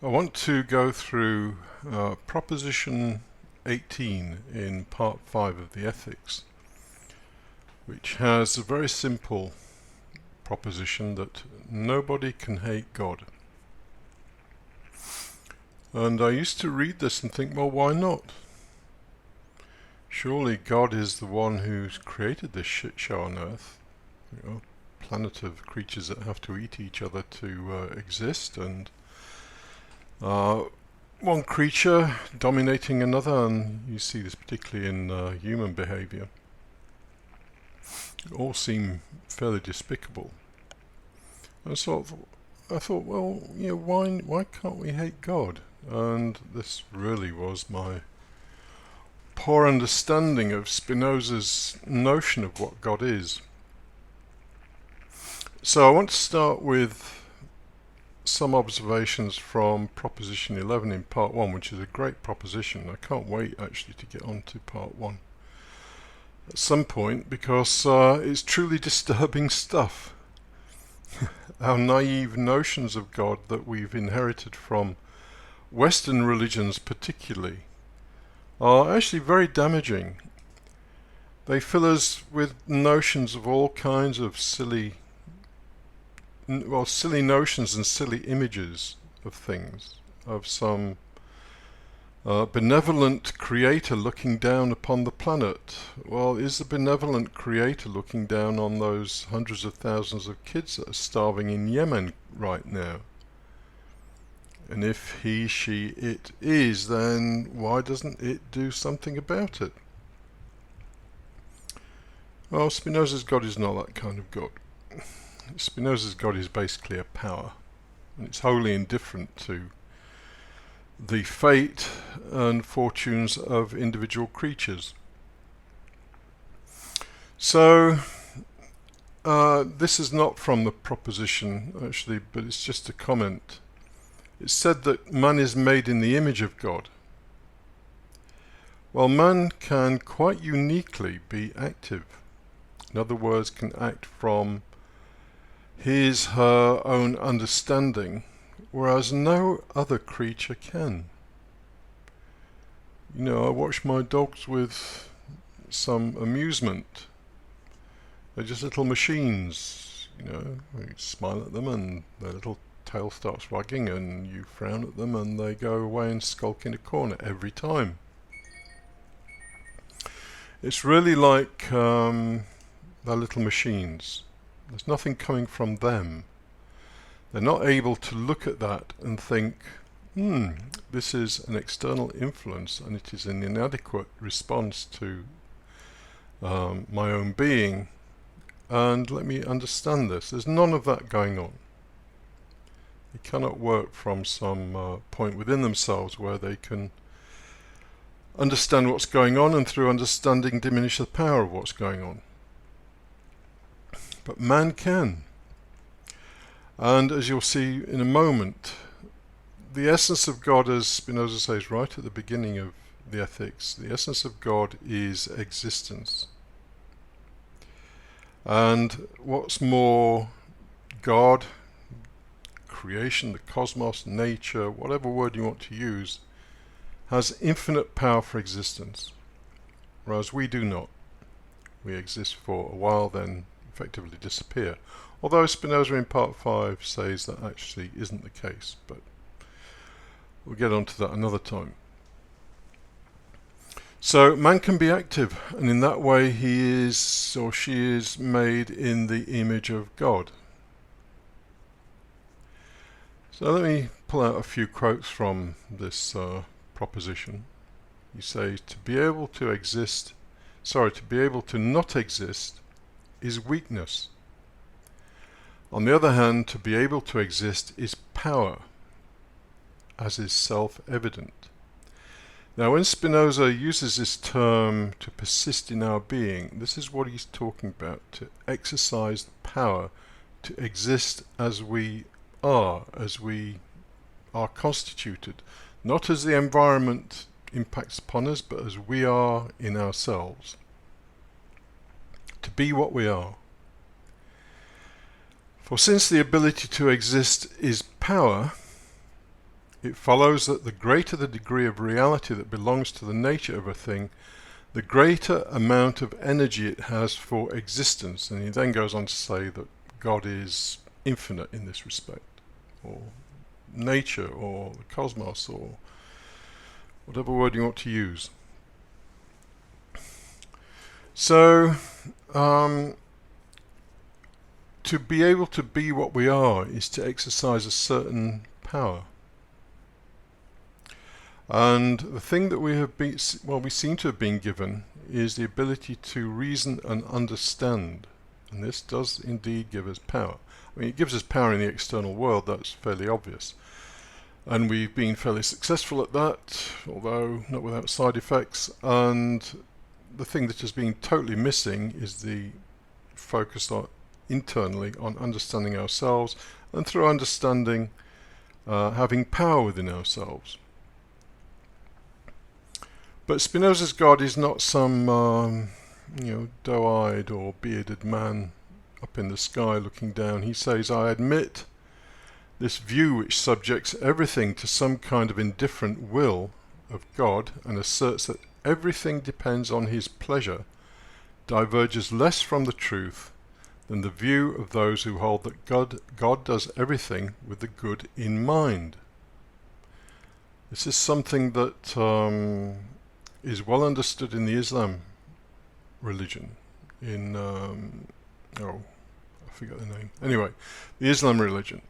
I want to go through Proposition 18 in Part 5 of the Ethics, which has a very simple proposition that nobody can hate God. And I used to read this and think, well, why not? Surely God is the one who's created this shit show on Earth, planet of creatures that have to eat each other to exist, and one creature dominating another, and you see this particularly in human behavior. All seem fairly despicable. And so I thought, well, why can't we hate God? And this really was my poor understanding of Spinoza's notion of what God is. So I want to start with some observations from Proposition 11 in Part 1, which is a great proposition. I can't wait actually to get on to Part 1 at some point, because it's truly disturbing stuff. Our naive notions of God that we've inherited from Western religions particularly are actually very damaging. They fill us with notions of all kinds of silly notions and silly images of things, of some benevolent creator looking down upon the planet. Well, is the benevolent creator looking down on those hundreds of thousands of kids that are starving in Yemen right now? And if he, she, it is, then why doesn't it do something about it? Well, Spinoza's God is not that kind of God. Spinoza's God is basically a power, and it's wholly indifferent to the fate and fortunes of individual creatures. So this is not from the proposition actually, but it's just a comment. It's said that man is made in the image of God. Well, man can quite uniquely be active. In other words, can act from his, her own understanding, whereas no other creature can. I watch my dogs with some amusement. They're just little machines, you smile at them and their little tail starts wagging, and you frown at them and they go away and skulk in a corner every time. It's really like they're little machines. There's nothing coming from them. They're not able to look at that and think, this is an external influence and it is an inadequate response to my own being, and let me understand this. There's none of that going on. They cannot work from some point within themselves where they can understand what's going on, and through understanding diminish the power of what's going on. But man can. And as you'll see in a moment, the essence of God, as Spinoza says right at the beginning of the Ethics, the essence of God is existence. And what's more, God, creation, the cosmos, nature, whatever word you want to use, has infinite power for existence, whereas we do not. We exist for a while, then effectively disappear. Although Spinoza in Part 5 says that actually isn't the case, but we'll get onto that another time. So man can be active, and in that way he is or she is made in the image of God. So let me pull out a few quotes from this proposition. You say, to be able to not exist is weakness. On the other hand, to be able to exist is power, as is self-evident. Now, when Spinoza uses this term to persist in our being, this is what he's talking about: to exercise the power to exist as we are constituted, not as the environment impacts upon us, but as we are in ourselves. To be what we are. For since the ability to exist is power, it follows that the greater the degree of reality that belongs to the nature of a thing, the greater amount of energy it has for existence. And he then goes on to say that God is infinite in this respect, or nature, or the cosmos, or whatever word you want to use. So, to be able to be what we are is to exercise a certain power. And the thing that we seem to have been given is the ability to reason and understand. And this does indeed give us power. I mean, it gives us power in the external world, that's fairly obvious. And we've been fairly successful at that, although not without side effects. And the thing that has been totally missing is the focus internally on understanding ourselves, and through understanding, having power within ourselves. But Spinoza's God is not some, doe-eyed or bearded man up in the sky looking down. He says, I admit this view which subjects everything to some kind of indifferent will of God and asserts that everything depends on his pleasure diverges less from the truth than the view of those who hold that God does everything with the good in mind. This is something that is well understood in the Islam religion. I forget the name. Anyway, the Islam religion.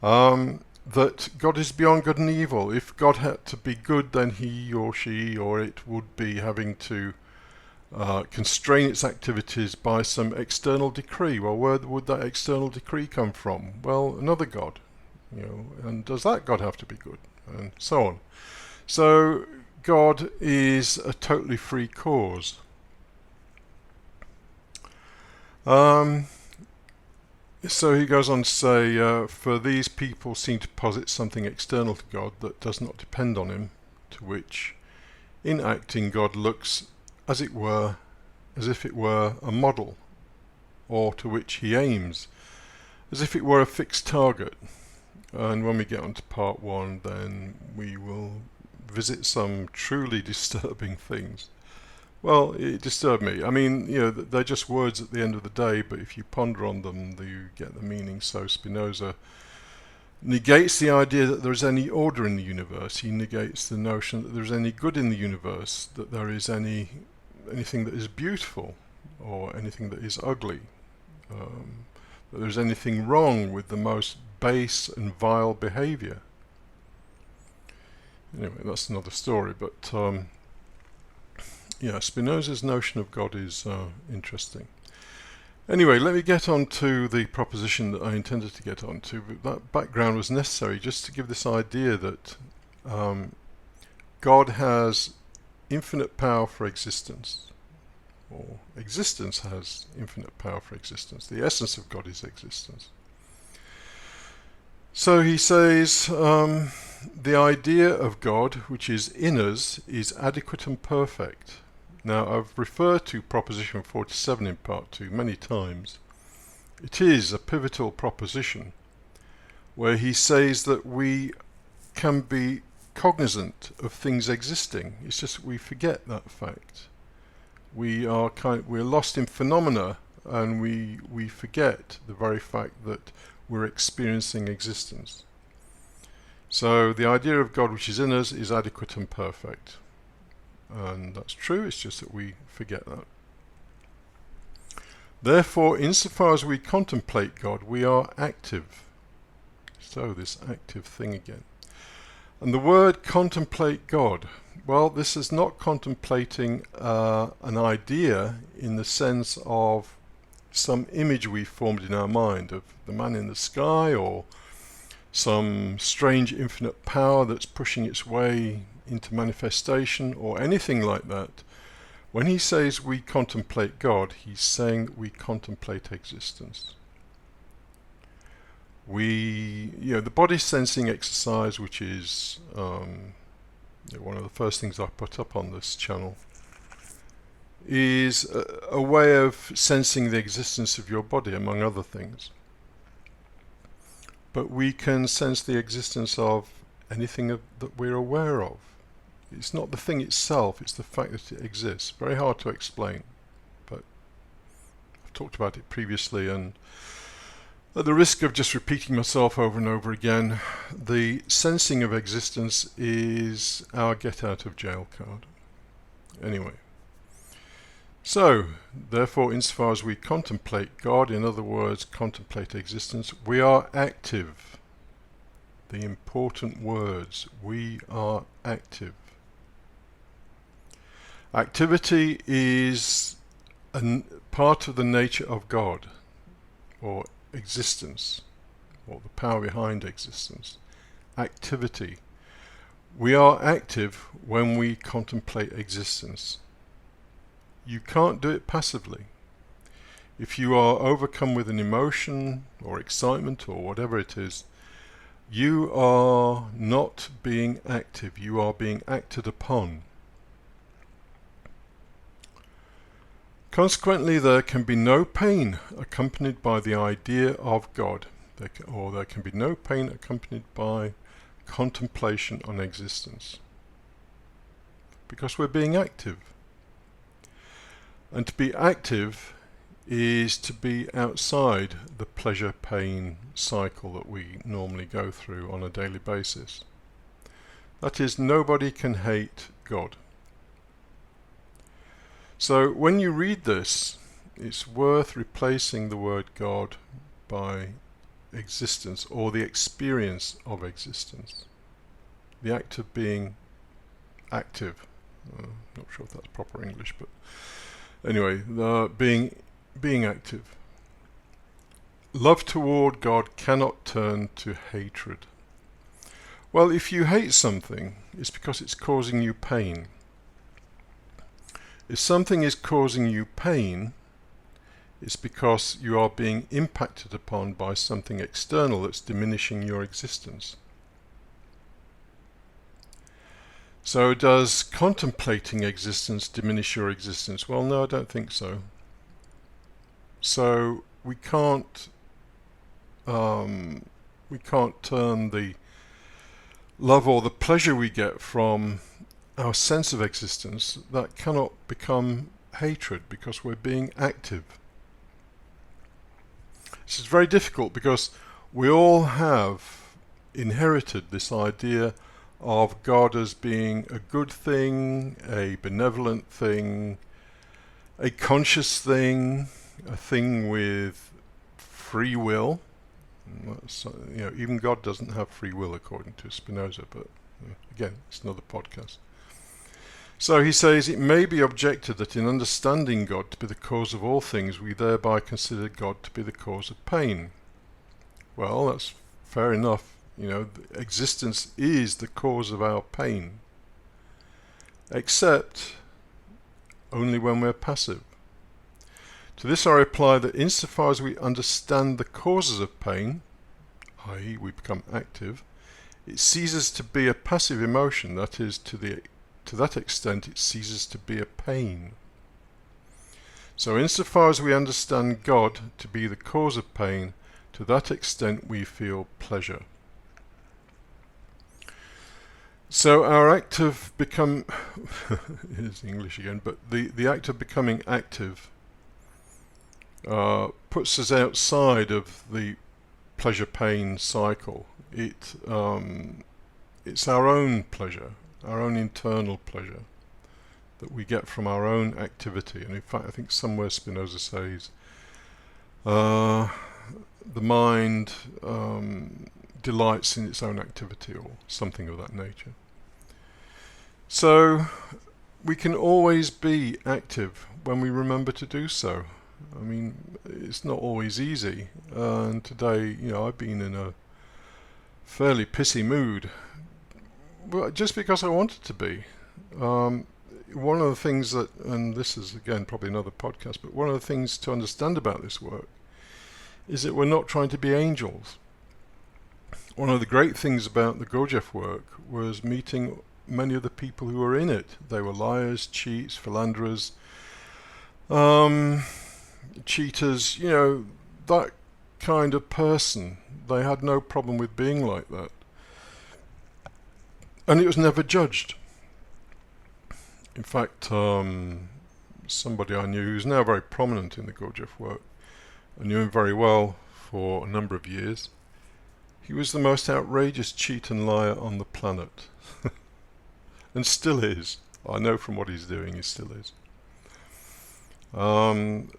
That God is beyond good and evil. If God had to be good, then he or she or it would be having to constrain its activities by some external decree. Well, where would that external decree come from? Well, another God. And does that God have to be good? And so on. So God is a totally free cause. So he goes on to say, for these people seem to posit something external to God that does not depend on him, to which, in acting, God looks, as it were, as if it were a model, or to which he aims, as if it were a fixed target. And when we get on to part 1, then we will visit some truly disturbing things. Well, it disturbed me. I mean, they're just words at the end of the day, but if you ponder on them, you get the meaning. So Spinoza negates the idea that there is any order in the universe. He negates the notion that there is any good in the universe, that there is anything that is beautiful, or anything that is ugly, that there is anything wrong with the most base and vile behavior. Anyway, that's another story, but Spinoza's notion of God is interesting. Anyway, let me get on to the proposition that I intended to get on to. But that background was necessary just to give this idea that God has infinite power for existence, or existence has infinite power for existence. The essence of God is existence. So he says, the idea of God, which is in us, is adequate and perfect. Now, I've referred to proposition 47 in part 2 many times. It is a pivotal proposition where he says that we can be cognizant of things existing. It's just we forget that fact. We're lost in phenomena, and we forget the very fact that we're experiencing existence. So the idea of God which is in us is adequate and perfect. And that's true, it's just that we forget that. Therefore, insofar as we contemplate God, we are active. So this active thing again. And the word contemplate God, well, this is not contemplating an idea in the sense of some image we formed in our mind of the man in the sky, or some strange infinite power that's pushing its way into manifestation, or anything like that. When he says we contemplate God, he's saying we contemplate existence. The body sensing exercise, which is one of the first things I put up on this channel, is a way of sensing the existence of your body, among other things. But we can sense the existence of anything that we're aware of. It's not the thing itself, it's the fact that it exists. Very hard to explain, but I've talked about it previously, and at the risk of just repeating myself over and over again, the sensing of existence is our get out of jail card. Anyway, so therefore, insofar as we contemplate God, in other words, contemplate existence, we are active. The important words, we are active. Activity is a part of the nature of God, or existence, or the power behind existence. Activity. We are active when we contemplate existence. You can't do it passively. If you are overcome with an emotion or excitement or whatever it is, you are not being active, you are being acted upon. Consequently, there can be no pain accompanied by the idea of God, or there can be no pain accompanied by contemplation on existence, because we're being active. And to be active is to be outside the pleasure-pain cycle that we normally go through on a daily basis. That is, nobody can hate God. So when you read this, it's worth replacing the word God by existence, or the experience of existence. The act of being active. Not sure if that's proper English, but anyway, being active. Love toward God cannot turn to hatred. Well, if you hate something, it's because it's causing you pain. If something is causing you pain, it's because you are being impacted upon by something external that's diminishing your existence. So does contemplating existence diminish your existence? Well, no, I don't think so. So we can't turn the love or the pleasure we get from our sense of existence, that cannot become hatred because we're being active. This is very difficult because we all have inherited this idea of God as being a good thing, a benevolent thing, a conscious thing, a thing with free will. Even God doesn't have free will according to Spinoza, but again, it's another podcast. So he says, it may be objected that in understanding God to be the cause of all things, we thereby consider God to be the cause of pain. Well, that's fair enough. Existence is the cause of our pain, except only when we're passive. To this I reply that insofar as we understand the causes of pain, i.e. we become active, it ceases to be a passive emotion, that is, to that extent it ceases to be a pain. So insofar as we understand God to be the cause of pain, to that extent we feel pleasure. So our act of become here's English again, but the act of becoming active puts us outside of the pleasure-pain cycle. It's our own pleasure, our own internal pleasure that we get from our own activity. And in fact, I think somewhere Spinoza says the mind delights in its own activity, or something of that nature. So we can always be active when we remember to do so. I mean, it's not always easy, and today, I've been in a fairly pissy mood, but just because I wanted to be. One of the things that, and this is again probably another podcast, but one of the things to understand about this work is that we're not trying to be angels. One of the great things about the Gurdjieff work was meeting many of the people who were in it. They were liars, cheats, philanderers, cheaters, that kind of person. They had no problem with being like that. And it was never judged. In fact, somebody I knew who's now very prominent in the Gurdjieff work, I knew him very well for a number of years. He was the most outrageous cheat and liar on the planet. And still is. I know from what he's doing, he still is.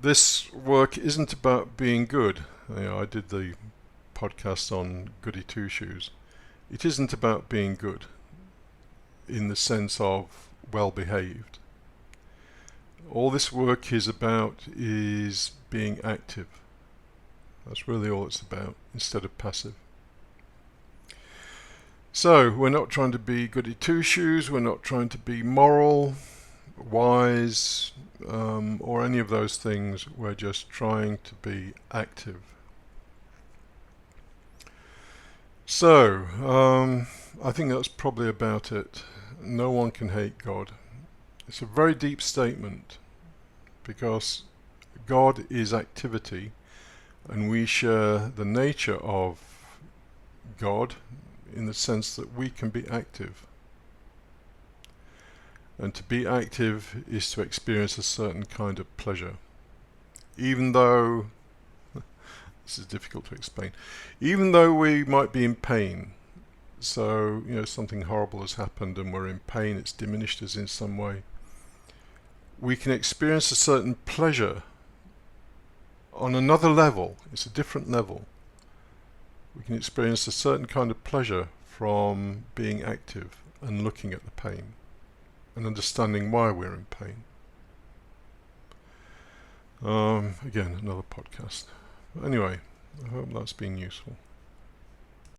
This work isn't about being good. I did the podcast on goody two-shoes. It isn't about being good in the sense of well-behaved. All this work is about is being active. That's really all it's about, instead of passive. So, we're not trying to be goody two-shoes, we're not trying to be moral, wise, or any of those things. We're just trying to be active. So, I think that's probably about it. No one can hate God. It's a very deep statement, because God is activity, and we share the nature of God in the sense that we can be active. And to be active is to experience a certain kind of pleasure. Even though, this is difficult to explain, even though we might be in pain, so, something horrible has happened and we're in pain, it's diminished us in some way, we can experience a certain pleasure on another level. It's a different level. We can experience a certain kind of pleasure from being active and looking at the pain and understanding why we're in pain. Again, another podcast. Anyway, I hope that's been useful.